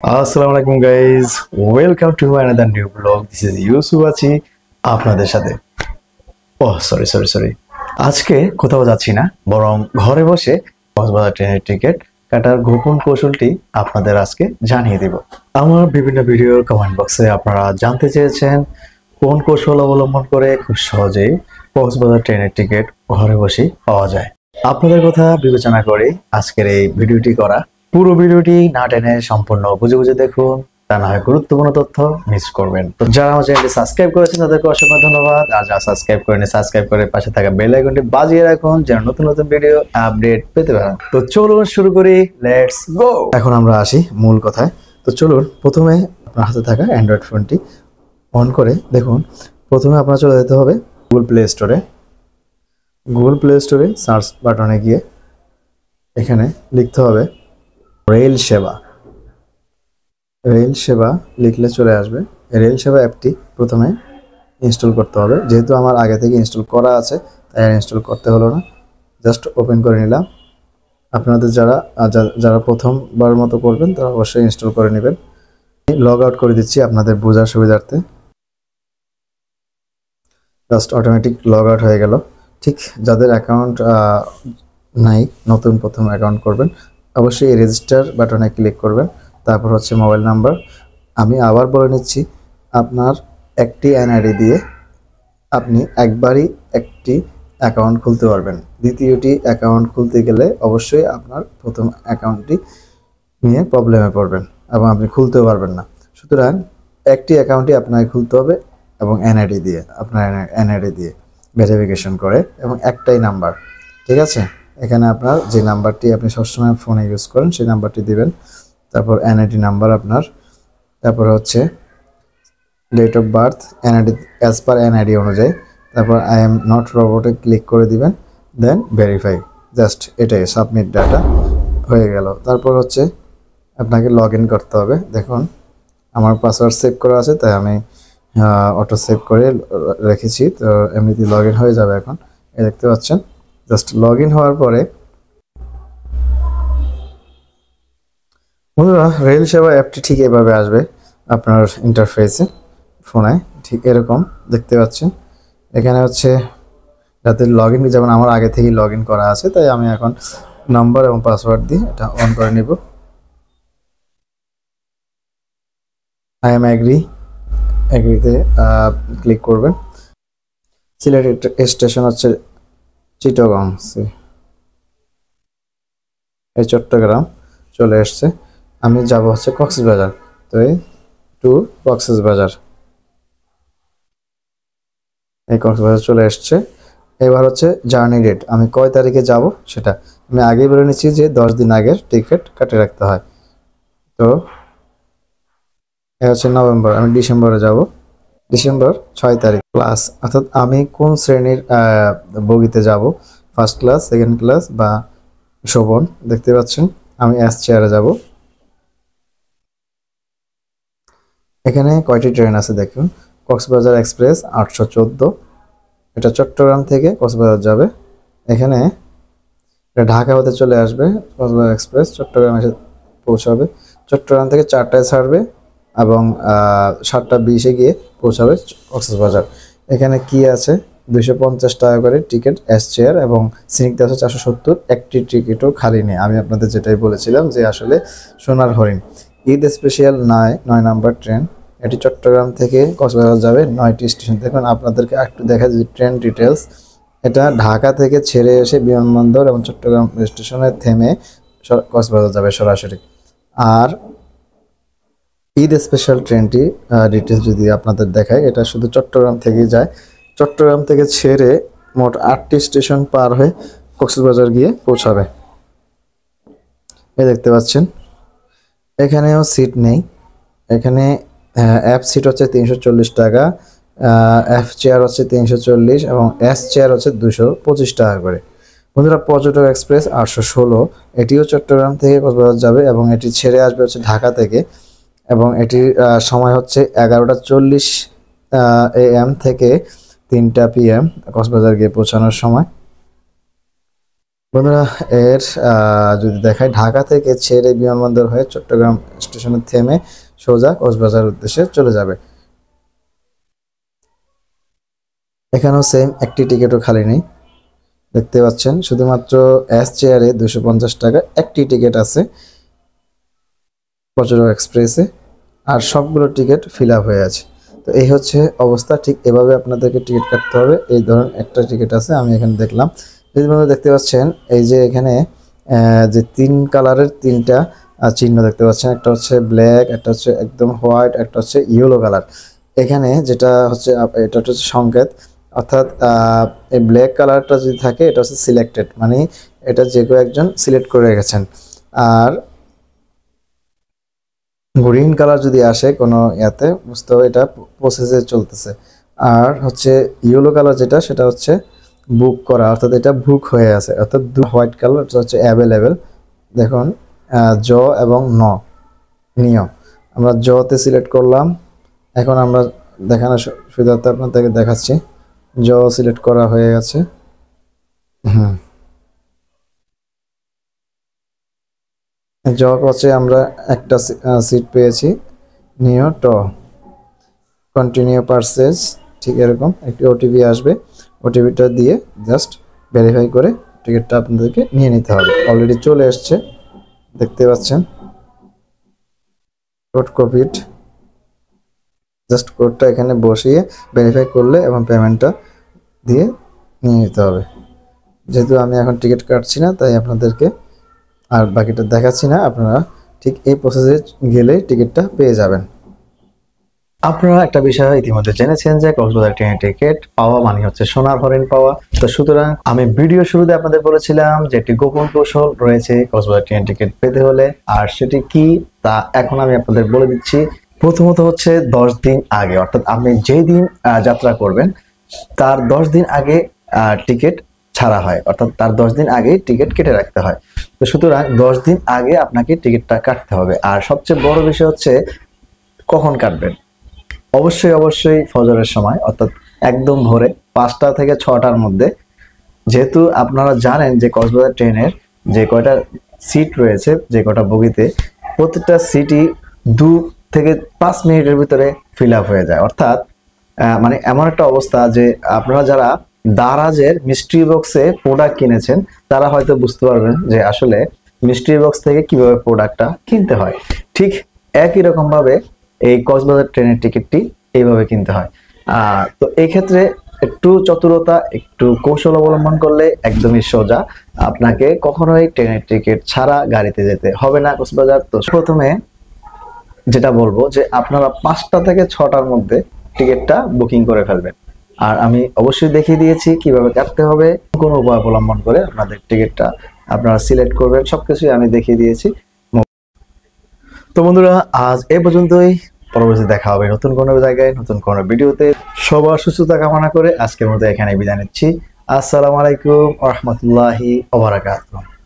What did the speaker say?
আসসালামু আলাইকুম guys, welcome to another new blog. This is Yusuf আছি আপনাদের সাথে। সরি সরি সরি, আজকে কোথাও যাচ্ছি না, বরং ঘরে বসে কক্সবাজার ট্রেনের টিকিট কাটার গোপন কৌশলটি আপনাদের আজকে জানিয়ে দিব। আমার বিভিন্ন ভিডিওর কমেন্ট বক্সে আপনারা জানতে চেয়েছেন কোন কৌশল অবলম্বন করে খুব সহজেই কক্সবাজার ট্রেনের টিকিট ঘরে বসেই পাওয়া যায়। আপনাদের কথা বিবেচনা করে আজকের এই ভিডিওটি করা। পুরো ভিডিওটি না টেনে সম্পূর্ণ বুঝে বুঝে দেখুন, তা না হয় গুরুত্বপূর্ণ তথ্য মিস করবেন। তো যারা আমার চ্যানেলটি সাবস্ক্রাইব করেছেন তাদেরকে অসংখ্য ধন্যবাদ, আর যারা সাবস্ক্রাইব করেন সাবস্ক্রাইব করে পাশে থাকা বেল আইকনটি বাজিয়ে রাখুন যেন নতুন নতুন ভিডিও আপডেট পেতে পারেন। তো চলুন শুরু করি, লেটস গো। এখন আমরা আসি মূল কথায়। তো চলুন, প্রথমে আপনার হাতে থাকা অ্যান্ড্রয়েড ফোনটি অন করে দেখুন। প্রথমে আপনার চলে যেতে হবে গুগল প্লে স্টোরে। গুগল প্লে স্টোরে সার্চ বাটনে গিয়ে এখানে লিখতে হবে রেল সেবা। রেল সেবা লিখলে চলে আসবে। রেল সেবা অ্যাপটি প্রথমে ইনস্টল করতে হবে। যেহেতু আমার আগে থেকে ইনস্টল করা আছে তাই আর ইনস্টল করতে হলো না, জাস্ট ওপেন করে নিলাম। আপনাদের যারা প্রথমবার মতো করবেন তারা অবশ্যই ইনস্টল করে নেবেন। লগ আউট করে দিচ্ছি আপনাদের বোঝার সুবিধার্থে। জাস্ট অটোমেটিক লগ আউট হয়ে গেল। ঠিক যাদের অ্যাকাউন্ট নাই, নতুন প্রথম অ্যাকাউন্ট করবেন, অবশ্যই রেজিস্টার বাটনে ক্লিক করবেন। তারপর হচ্ছে মোবাইল নাম্বার। আমি আবার বলে নিচ্ছি, আপনার একটি এনআইডি দিয়ে আপনি একবারই একটি অ্যাকাউন্ট খুলতে পারবেন। দ্বিতীয়টি অ্যাকাউন্ট খুলতে গেলে অবশ্যই আপনার প্রথম অ্যাকাউন্টটি নিয়ে প্রবলেমে পড়বেন এবং আপনি খুলতেও পারবেন না। সুতরাং একটি অ্যাকাউন্টই আপনাকে খুলতে হবে এবং এনআইডি দিয়ে, আপনার এনআইডি দিয়ে ভেরিফিকেশন করে, এবং একটাই নাম্বার। ঠিক আছে, এখানে আপনার যে নাম্বারটি আপনি সবসময় ফোনে ইউজ করেন সেই নাম্বারটি দিবেন। তারপর এনআইডি নাম্বার আপনার, তারপর হচ্ছে date of birth NID as per NID অনুযায়ী। তারপর আই এম নট রোবটে ক্লিক করে দিবেন, দেন ভেরিফাই। জাস্ট এটাই, সাবমিট ডাটা হয়ে গেল। তারপর হচ্ছে আপনাকে লগ ইন করতে হবে। দেখুন আমার পাসওয়ার্ড সেভ করা আছে তাই আমি অটো সেভ করে রেখেছি, তো এমনিতে লগ ইন হয়ে যাবে। এখন এই দেখতে পাচ্ছেন, জাস্ট লগ ইন হওয়ার পরে বন্ধুরা রেল সেবা অ্যাপটি ঠিক এভাবে আসবে আপনার ইন্টারফেসে, ফোনে ঠিক এরকম দেখতে পাচ্ছেন। এখানে হচ্ছে যাতে লগ ইন, যেমন আমার আগে থেকেই লগ ইন করা আছে তাই আমি এখন নাম্বার এবং পাসওয়ার্ড দিয়ে এটা অন করে নিব। আই এম এগ্রিতে ক্লিক করবেন। সিলেট স্টেশন হচ্ছে চিটাগং, এই চট্টগ্রাম চলে এসছে। আমি যাব হচ্ছে কক্সবাজার, তো এই টু কক্সবাজার, এই কক্সবাজার চলে এসছে। এবার হচ্ছে জার্নি ডেট, আমি কয় তারিখে যাব সেটা আমি আগেই বলে নিচ্ছি যে 10 দিন আগের টিকিট কাটে রাখতে হয়। তো এ হচ্ছে নভেম্বর, আমি ডিসেম্বরে যাব, ডিসেম্বর 6 তারিখ। ক্লাস অর্থাৎ আমি কোন শ্রেণীর বগিতে যাব, ফার্স্ট ক্লাস, সেকেন্ড ক্লাস বা শোভন, দেখতে পাচ্ছেন আমি এস চেয়ারে যাব। এখানে কয়টি ট্রেন আছে দেখুন, কক্সবাজার এক্সপ্রেস 814, এটা চট্টগ্রাম থেকে কক্সবাজার যাবে। এখানে এটা ঢাকা হতে চলে আসবে, কক্সবাজার এক্সপ্রেস চট্টগ্রাম এসে পৌঁছাবে। চট্টগ্রাম থেকে 4টায় ছাড়বে এবং 7টা20-এ গিয়ে পৌঁছাবে কক্সবাজার। এখানে কি আছে, 250 টাকা করে টিকিট এস চেয়ার, এবং সিনিকতে আছে 470। একটি টিকিটও খালি নেই। আমি আপনাদের যেটাই বলেছিলাম যে আসলে সোনার হরিণ। ঈদ স্পেশাল 9 নাম্বার ট্রেন, এটি চট্টগ্রাম থেকে কক্সবাজার যাবে 9টি স্টেশন। দেখুন আপনাদেরকে একটু দেখা যায় ট্রেন ডিটেলস। এটা ঢাকা থেকে ছেড়ে এসে বিমানবন্দর এবং চট্টগ্রাম স্টেশনে থেমে কক্সবাজার যাবে সরাসরি। আর ঈদ স্পেশাল ট্রেনটি ডিটেলস যদি আপনাদের দেখায়, এটা শুধু চট্টগ্রাম থেকেই যায়। চট্টগ্রাম থেকে ছেড়ে মোট 8টি স্টেশন পার হয়ে কক্সবাজার গিয়ে পৌঁছাবে। এই দেখতে পাচ্ছেন এখানেও সিট নেই। এখানে অ্যাপ সিট হচ্ছে 340 টাকা, এফ চেয়ার হচ্ছে 340 এবং এস চেয়ার হচ্ছে 225 টাকা করে। বন্ধুরা পর্যটক এক্সপ্রেস 816, এটিও চট্টগ্রাম থেকে কক্সবাজার যাবে এবং এটি ছেড়ে আসবে হচ্ছে ঢাকা থেকে, এবং এটির সময় হচ্ছে 11টা 40 AM থেকে 3টা PM কক্সবাজার গিয়ে পৌঁছানোর সময়। বন্ধুরা এর যদি দেখায়, ঢাকা থেকে ছেড়ে বিমানবন্দর হয়ে চট্টগ্রাম স্টেশনে থেমে সোজা কক্সবাজার উদ্দেশ্যে চলে যাবে। এখানেও সেম, একটি টিকিটও খালি নেই, দেখতে পাচ্ছেন। শুধুমাত্র এস চেয়ারে 250 টাকা একটি টিকিট আছে পর্যটক এক্সপ্রেসে, আর সবগুলো টিকিট ফিল আপ হয়ে আছে। তো এই হচ্ছে অবস্থা, ঠিক এভাবে আপনাদেরকে টিকিট কাটতে হবে। এই ধরুন একটা টিকিট আছে, আমি এখানে দেখলাম, যদি বন্ধুরা দেখতে পাচ্ছেন এই যে এখানে যে 3 কালারের 3টা চিহ্ন দেখতে পাচ্ছেন, একটা হচ্ছে ব্ল্যাক, একটা হচ্ছে একদম হোয়াইট, একটা হচ্ছে ইয়েলো কালার। এখানে যেটা হচ্ছে এটা হচ্ছে সংকেত, অর্থাৎ এই ব্ল্যাক কালারটা যদি থাকে এটা হচ্ছে সিলেক্টেড, মানে এটা যে কেউ একজন সিলেক্ট করে রেখেছেন। আর গ্রিন কালার যদি আসে কোনো ইয়াতে, বুঝতে হবে এটা প্রসেসে চলতেছে। আর হচ্ছে ইয়েলো কালার যেটা, সেটা হচ্ছে বুক করা, অর্থাৎ এটা বুক হয়ে আছে। অর্থাৎ হোয়াইট কালার হচ্ছে অ্যাভেলেবেল। দেখুন জ এবং নিয়, আমরা জতে সিলেক্ট করলাম। এখন আমরা দেখানোর সুবিধার্থে আপনাদেরকে দেখাচ্ছি, জ সিলেক্ট করা হয়ে গেছে। হুম, জ হচ্ছে আমরা একটা সিট পেয়েছি। নিয় ট, কন্টিনিউ পারচেজ, ঠিক এরকম একটি ওটিপি আসবে। ওটিপিটা দিয়ে জাস্ট ভেরিফাই করে টিকিটটা আপনাদেরকে নিয়ে নিতে হবে। অলরেডি চলে এসছে, দেখতে পাচ্ছেন কোড কপিড। জাস্ট কোডটা এখানে বসিয়ে ভেরিফাই করলে এবং পেমেন্টটা দিয়ে নিয়ে নিতে হবে। যেহেতু আমি এখন টিকিট কাটছি না, তাই আপনাদেরকে আর বাকিটা দেখাচ্ছি না। আপনারা ঠিক এই প্রসেসে গেলেই টিকিটটা পেয়ে যাবেন। আপনারা একটা বিষয় ইতিমধ্যে জেনেছেন যে কক্সবাজার ট্রেনের টিকিট পাওয়া মানে হচ্ছে সোনার হরিণ পাওয়া। তো সুতরাং আমি ভিডিও শুরুতে আপনাদের বলেছিলাম যে একটি গোপন কৌশল রয়েছে কক্সবাজার ট্রেনের টিকিট পেতে হলে, আর সেটি কি তা এখন আমি আপনাদের বলে দিচ্ছি। প্রথমত হচ্ছে 10 দিন আগে, অর্থাৎ আপনি যেই দিন যাত্রা করবেন তার 10 দিন আগে টিকিট ছাড়া হয়, অর্থাৎ তার 10 দিন আগে টিকিট কেটে রাখতে হয়। তো সুতরাং 10 দিন আগে আপনাকে টিকিটটা কাটতে হবে। আর সবচেয়ে বড় বিষয় হচ্ছে কখন কাটবেন। অবশ্যই ফজরের সময়, অর্থাৎ একদম ভোরে 5টা থেকে 6টার মধ্যে। যেহেতু আপনারা জানেন যে কক্সবাজার ট্রেনের যে কয়টা সিট রয়েছে, যে কয়টা বগিতে, প্রত্যেকটা সিটই 2 থেকে 5 মিনিটের ভিতরে ফিল আপ হয়ে যায়। অর্থাৎ মানে এমন একটা অবস্থা যে আপনারা যারা দারাজের মিস্ট্রি বক্সে প্রোডাক্ট কিনেছেন তারা হয়তো বুঝতে পারবেন যে আসলে মিস্ট্রি বক্স থেকে কিভাবে প্রোডাক্টটা কিনতে হয়। ঠিক একই রকম ভাবে এই কক্সবাজার ট্রেনের টিকিটটি এইভাবে কিনতে হয়। তো এই ক্ষেত্রে একটু চতুরতা, একটু কৌশল অবলম্বন করলে একদমই সোজা, আপনাকে কখনোই ট্রেনের টিকিট ছাড়া গাড়িতে যেতে হবে না কক্সবাজার। তো প্রথমে যেটা বলবো যে আপনারা 5টা থেকে 6টার মধ্যে টিকিটটা বুকিং করে ফেলবেন। আর আমি অবশ্যই দেখিয়ে দিয়েছি কিভাবে কাটতে হবে, কোন উপায় অবলম্বন করে আপনাদের টিকিটটা আপনারা সিলেক্ট করবেন, সবকিছুই আমি দেখিয়ে দিয়েছি। তো বন্ধুরা আজ এই পর্যন্তই, পরবর্তী দেখা হবে নতুন কোনো জায়গায় নতুন কোনো ভিডিওতে। সবার সুস্থতা কামনা করে আজকের মতো এখানে বিদায় নিচ্ছি। আসসালামু আলাইকুম ওয়া রাহমাতুল্লাহি ওয়া বারাকাতুহু।